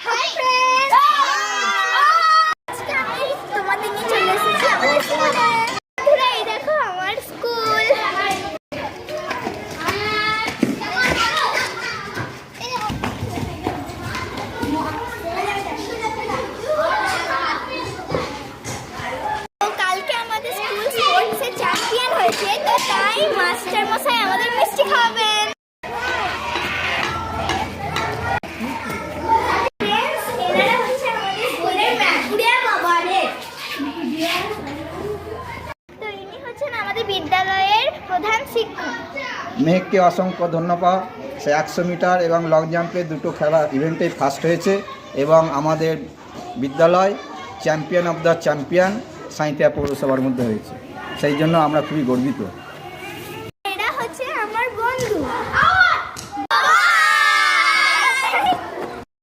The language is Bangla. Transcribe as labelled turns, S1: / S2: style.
S1: হাত তোমাদের নিয়ে চলে এসেছি আমাদের স্কুলে। এই দেখো আমার স্কুল। কালকে আমাদের স্কুল স্পোর্টসে চ্যাম্পিয়ন হয়েছে, তো তাই মাস্টার মশাই আমাদের মিষ্টি খাওয়াবেন। বিদ্যালয়ের প্রধান শিক্ষক
S2: মেঘকে অসংখ্য ধন্যবাদ। সে 100 মিটার এবং লং জাম্পে দুটো খেলা ইভেন্টে ফার্স্ট হয়েছে এবং আমাদের বিদ্যালয় champion of the champion Sainthia পৌরসভার মধ্যে হয়েছে, সেই জন্য আমরা খুবই গর্বিত।